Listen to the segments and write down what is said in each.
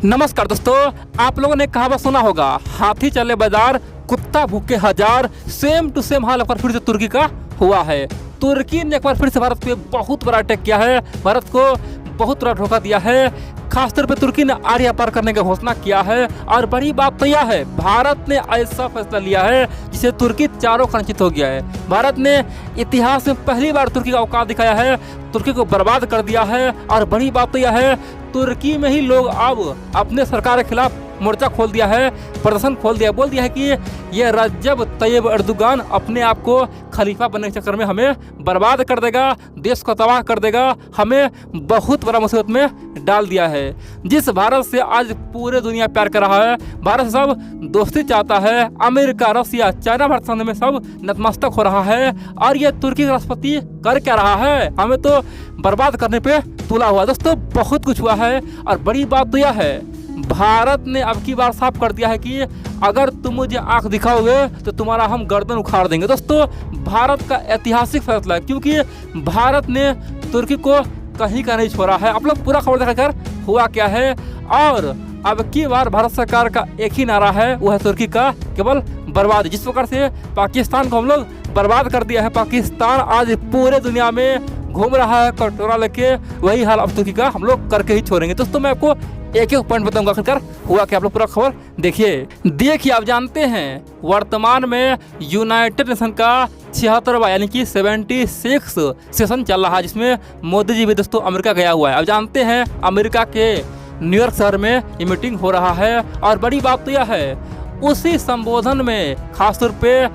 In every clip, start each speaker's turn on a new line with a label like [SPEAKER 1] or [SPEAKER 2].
[SPEAKER 1] नमस्कार दोस्तों, आप लोगों ने कहावत सुना होगा, हाथी चले बाजार कुत्ता भूखे हजार। सेम टू सेम हाल एक बार फिर से तुर्की का हुआ है। तुर्की ने एक बार फिर से भारत पे बहुत बड़ा अटैक किया है, भारत को बहुत बड़ा धोखा दिया है। खासतौर पे तुर्की ने आर्या पार करने की घोषणा किया है और बड़ी बात तो यह है, भारत ने ऐसा फैसला लिया है जिसे तुर्की चारों खंडित हो गया है। भारत ने इतिहास में पहली बार तुर्की का औकात दिखाया है, तुर्की को बर्बाद कर दिया है। और बड़ी बात तो यह है, तुर्की में ही लोग अब अपने सरकार के खिलाफ मोर्चा खोल दिया है, प्रदर्शन खोल दिया, बोल दिया है कि ये रजब तैयब अर्दोगान अपने आप को खलीफा बनने के चक्कर में हमें बर्बाद कर देगा, देश को तबाह कर देगा, हमें बहुत बड़ा मुसीबत में डाल दिया है। जिस भारत से आज पूरे दुनिया प्यार कर रहा है, भारत सब दोस्ती चाहता है, अमेरिका, रसिया, चाइना भारत सामने में सब नतमस्तक हो रहा है। और ये तुर्की का राष्ट्रपति कर क्या रहा है, हमें तो बर्बाद करने पे तुला हुआ। दोस्तों बहुत कुछ हुआ है और बड़ी बात तो यह है, भारत ने अब की बार साफ कर दिया है कि अगर तुम मुझे आंख दिखाओगे तो तुम्हारा हम गर्दन उखाड़ देंगे। दोस्तों भारत का ऐतिहासिक फैसला है, क्योंकि भारत ने तुर्की को कहीं का नहीं छोड़ा है। आप लोग पूरा खबर देखाकर हुआ क्या है। और अब की बार भारत सरकार का एक ही नारा है, वो है तुर्की का केवल बर्बाद। जिस प्रकार से पाकिस्तान को हम लोग बर्बाद कर दिया है, पाकिस्तान आज पूरे दुनिया में घूम रहा है कटोरा लेके, वही हाल अब तुर्की का हम लोग करके ही छोड़ेंगे। दोस्तों मैं आपको एक एक पॉइंट बताऊंगा आखिरकार हुआ कि आप लोग पूरा खबर देखिए। आप जानते हैं वर्तमान में यूनाइटेड नेशन का 76वां यानी कि 76 सेशन चल रहा है, जिसमें मोदी जी भी दोस्तों अमेरिका गया हुआ है। आप जानते हैं अमेरिका के न्यूयॉर्क शहर में ये मीटिंग हो रहा है। और बड़ी बात तो यह है, उसी संबोधन में खासतौर पे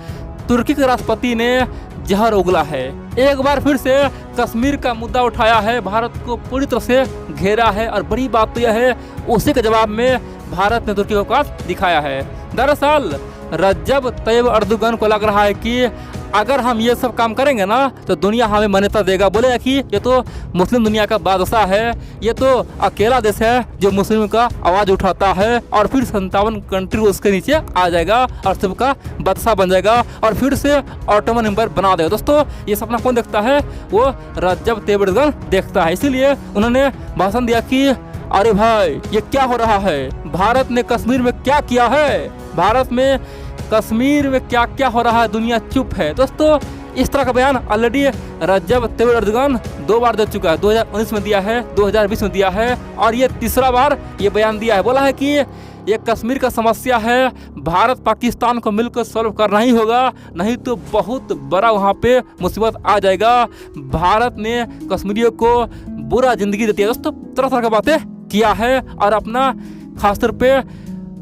[SPEAKER 1] तुर्की के राष्ट्रपति ने जहर उगला है। एक बार फिर से कश्मीर का मुद्दा उठाया है, भारत को पूरी तरह से घेरा है। और बड़ी बात तो यह है, उसी के जवाब में भारत ने तुर्की को औकात दिखाया है। दरअसल रजब तैयब अर्दोगान को लग रहा है कि अगर हम ये सब काम करेंगे ना तो दुनिया हमें मान्यता देगा, बोलेगा कि ये तो मुस्लिम दुनिया का बादशाह है, ये तो अकेला देश है जो मुस्लिम का आवाज़ उठाता है। और फिर 57 कंट्री उसके नीचे आ जाएगा और सबका बादशाह बन जाएगा और फिर से ऑटोमन एम्पायर बना देगा। दोस्तों ये सपना कौन देखता है, वो रजब तैयब अर्दोगान देखता है। इसीलिए उन्होंने भाषण दिया कि अरे भाई ये क्या हो रहा है, भारत ने कश्मीर में क्या किया है, भारत में कश्मीर में क्या क्या हो रहा है, दुनिया चुप है। दोस्तों इस तरह का बयान ऑलरेडी रजब तैयब अर्दोगान 2 बार दे चुका है, 2019 में दिया है, 2020 में दिया है और ये तीसरा बार ये बयान दिया है। बोला है कि ये कश्मीर का समस्या है, भारत पाकिस्तान को मिलकर सॉल्व करना ही होगा, नहीं तो बहुत बड़ा वहाँ पे मुसीबत आ जाएगा। भारत ने कश्मीरियों को बुरा जिंदगी देती है। दोस्तों तरह तरह की बातें किया है और अपना खासतौर पे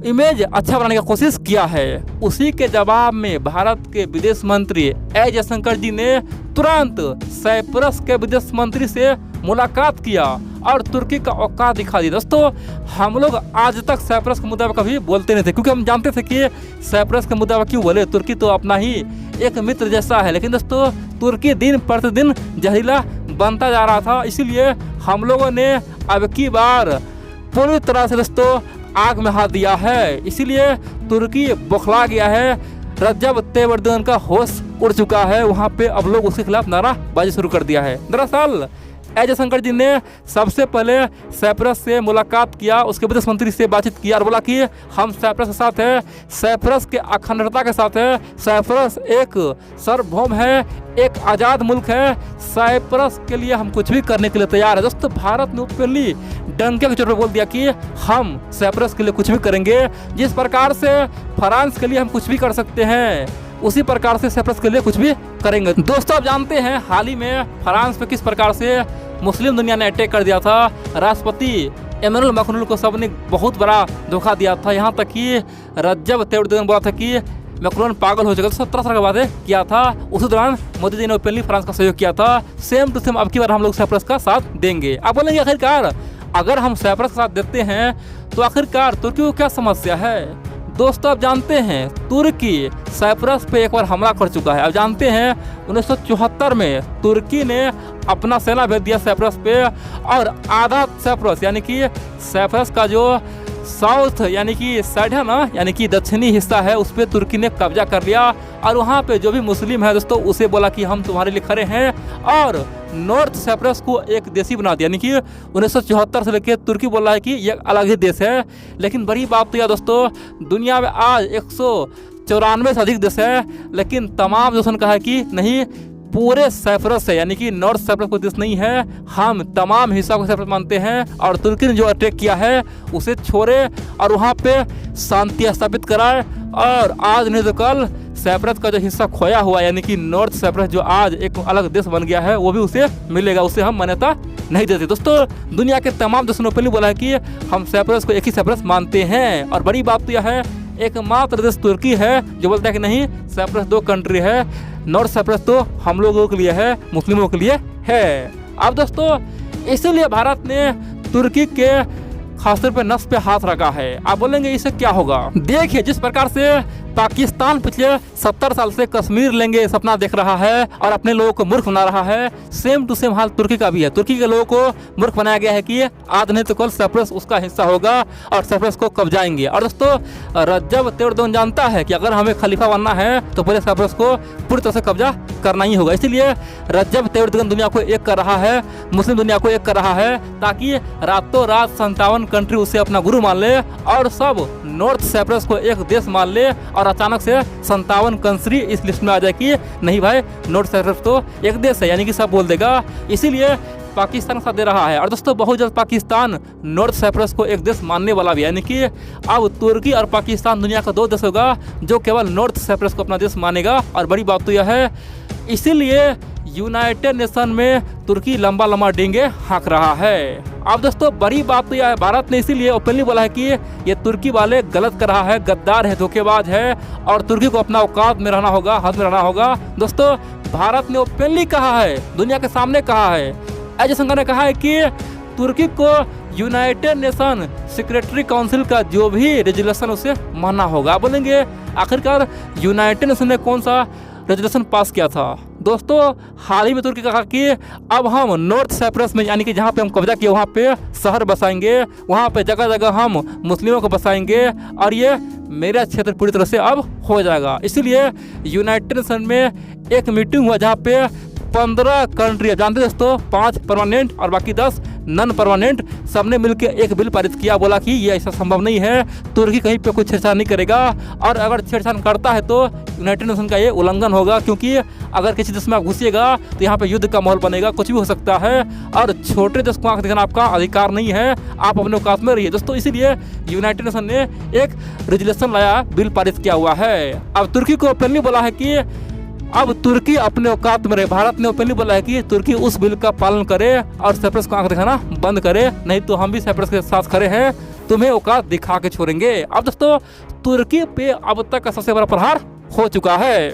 [SPEAKER 1] इमेज अच्छा बनाने की कोशिश किया है। उसी के जवाब में भारत के विदेश मंत्री एस जयशंकर जी ने तुरंत साइप्रस के विदेश मंत्री से मुलाकात किया और तुर्की का औकात दिखा दी। दोस्तों हम लोग आज तक साइप्रस के मुद्दे पर कभी बोलते नहीं थे, क्योंकि हम जानते थे कि साइप्रस के मुद्दे पर क्यों बोले, तुर्की तो अपना ही एक मित्र जैसा है। लेकिन दोस्तों तुर्की दिन प्रतिदिन जहरीला बनता जा रहा था, इसीलिए हम लोगों ने अब की बार पूरी तरह से दोस्तों आग में हाथ दिया है। इसीलिए तुर्की बौखला गया है, रजब तैयब अर्दोगान का होश उड़ चुका है, वहाँ पे अब लोग उसके खिलाफ नाराबाजी शुरू कर दिया है। दरअसल एस जयशंकर जी ने सबसे पहले साइप्रस से मुलाकात किया, उसके विदेश मंत्री से बातचीत किया और बोला कि हम साइप्रस के साथ हैं, साइप्रस के अखंडता के साथ है, साइप्रस एक सार्वभौम है, एक आज़ाद मुल्क है, साइप्रस के लिए हम कुछ भी करने के लिए तैयार है। दोस्तों भारत ने ओपनली डंके के चोट पर बोल दिया कि हम साइप्रस के लिए कुछ भी करेंगे। जिस प्रकार से फ्रांस के लिए हम कुछ भी कर सकते हैं, उसी प्रकार से साइप्रस के लिए कुछ भी करेंगे। दोस्तों आप जानते हैं हाल ही में फ्रांस पे किस प्रकार से मुस्लिम दुनिया ने अटैक कर दिया था, राष्ट्रपति इमैनुअल मैक्रोन को सबने बहुत बड़ा धोखा दिया था। यहाँ तक कि रजब तैयब अर्दोगान बोला था कि मैक्रोन पागल हो जाएगा, 17 तरह की बातें किया था। उसी दौरान मोदी जी ने ओपनली फ्रांस का सहयोग किया था। सेम टू सेम अब की बार हम लोग साइप्रस का साथ देंगे। आप बोलेंगे आखिरकार अगर हम साइप्रस का साथ देते हैं तो आखिरकार तुर्की को क्या समस्या है। दोस्तों आप जानते हैं तुर्की साइप्रस पे एक बार हमला कर चुका है। आप जानते हैं 1974 में तुर्की ने अपना सेना भेज दिया साइप्रस पे और आधा साइप्रस यानी कि साइप्रस का जो साउथ यानी कि साइड है ना, यानी कि दक्षिणी हिस्सा है, उस पर तुर्की ने कब्जा कर लिया। और वहाँ पे जो भी मुस्लिम है दोस्तों उसे बोला कि हम तुम्हारे लिए खड़े हैं और नॉर्थ साइप्रस को एक देशी बना दिया, यानी कि 1974 से लेकर तुर्की बोल रहा है कि यह अलग ही देश है। लेकिन बड़ी बात तो यह दोस्तों, दुनिया में आज 194 से अधिक देश है, लेकिन तमाम देशों ने कहा है कि नहीं, पूरे साइप्रस है, यानी कि नॉर्थ साइप्रस कोई देश नहीं है, हम तमाम हिस्सा को साइप्रस मानते हैं और तुर्की ने जो अटैक किया है उसे छोड़े और वहाँ पे शांति स्थापित कराए। और आज नहीं तो कल साइप्रस का जो हिस्सा खोया हुआ, यानी कि नॉर्थ साइप्रस जो आज एक अलग देश बन गया है, वो भी उसे मिलेगा, उसे हम मान्यता नहीं देते। दोस्तों, दुनिया के तमाम देशों ने पहले बोला है कि हम साइप्रस को एक ही साइप्रस मानते हैं। और बड़ी बात तो यह है, एकमात्र देश तुर्की है जो बोलता है कि नहीं, साइप्रस 2 कंट्री है, नॉर्थ साइप्रस तो हम लोगों के लिए है, मुस्लिमों के लिए है। अब दोस्तों, इसीलिए भारत ने तुर्की के खासतौर पे नस पे हाथ रखा है। आप बोलेंगे इससे क्या होगा? देखिए, जिस प्रकार से पाकिस्तान पिछले 70 साल से कश्मीर लेंगे सपना देख रहा है और अपने लोगों को मूर्ख बना रहा है, सेम टू सेम हाल तुर्की का भी है। तुर्की के लोगों को मूर्ख बनाया गया है कि आज नहीं तो कल साइप्रस उसका हिस्सा होगा और साइप्रस को कब्जाएंगे। और दोस्तों, रज्जब तैयब एर्दोगन जानता है कि अगर हमें खलीफा बनना है तो पहले साइप्रस को पूरी तरह से कब्जा करना ही होगा। इसीलिए रज्जब तैयब एर्दोगन दुनिया को एक कर रहा है, मुस्लिम दुनिया को एक कर रहा है, ताकि रातों रात 57 कंट्री उसे अपना गुरु मान ले और सब नॉर्थ साइप्रस को एक देश मान ले और अचानक से 57 कंट्री इस लिस्ट में आ जाए कि नहीं भाई, नॉर्थ साइप्रस तो एक देश है, यानी कि सब बोल देगा। इसीलिए पाकिस्तान साथ दे रहा है। और दोस्तों, बहुत जल्द पाकिस्तान नॉर्थ साइप्रस को एक देश मानने वाला भी है, यानी कि अब तुर्की और पाकिस्तान दुनिया का 2 देश होगा जो केवल नॉर्थ साइप्रस को अपना देश मानेगा। और बड़ी बात तो यह है, इसीलिए यूनाइटेड नेशन में तुर्की लंबा लंबा डेंगे हाँक रहा है। अब दोस्तों, बड़ी बात तो यह है, भारत ने इसीलिए ओपनली बोला है कि ये तुर्की वाले गलत कर रहा है, गद्दार है, धोखेबाज है और तुर्की को अपना औकात में रहना होगा, हद में रहना होगा। दोस्तों, भारत ने ओपनली कहा है, दुनिया के सामने कहा है, जयशंकर ने कहा है कि तुर्की को यूनाइटेड नेशन सिक्योरिटी काउंसिल का जो भी रेजोल्यूशन उसे मानना होगा। आप बोलेंगे आखिरकार यूनाइटेड नेशन ने कौन सा रेजोल्यूशन पास किया था? दोस्तों, हाल ही में तुर्की कहा कि अब हम नॉर्थ साइप्रस में, यानी कि जहाँ पे हम कब्जा किए वहाँ पे शहर बसाएंगे, वहाँ पे जगह जगह हम मुस्लिमों को बसाएंगे और ये मेरा क्षेत्र पूरी तरह से अब हो जाएगा। इसीलिए यूनाइटेड नेशन में एक मीटिंग हुआ जहाँ पे 15 कंट्री, जानते दोस्तों, 5 परमानेंट और बाकी 10 नॉन परमानेंट, सबने मिलकर एक बिल पारित किया। बोला कि ये ऐसा संभव नहीं है, तुर्की कहीं पे कोई छेड़छाड़ नहीं करेगा और अगर छेड़छाड़ करता है तो यूनाइटेड नेशन का ये उल्लंघन होगा, क्योंकि अगर किसी देश में आप घुसिएगा तो यहाँ पे युद्ध का माहौल बनेगा, कुछ भी हो सकता है और छोटे देश को आंख दिखाना आपका अधिकार नहीं है, आप अपने औकात में रहिए। दोस्तों, इसीलिए यूनाइटेड नेशन ने एक रेजोल्यूशन लाया, बिल पारित किया हुआ है। अब तुर्की को ओपनली बोला है कि अब तुर्की अपने औकात में रहे। भारत ने ओपनली बोला है कि तुर्की उस बिल का पालन करे और साइप्रस को आंख दिखाना बंद करे, नहीं तो हम भी साइप्रस के साथ खड़े हैं, तुम्हें औकात दिखा के छोड़ेंगे। अब दोस्तों, तुर्की पे अब तक का सबसे बड़ा प्रहार हो चुका है।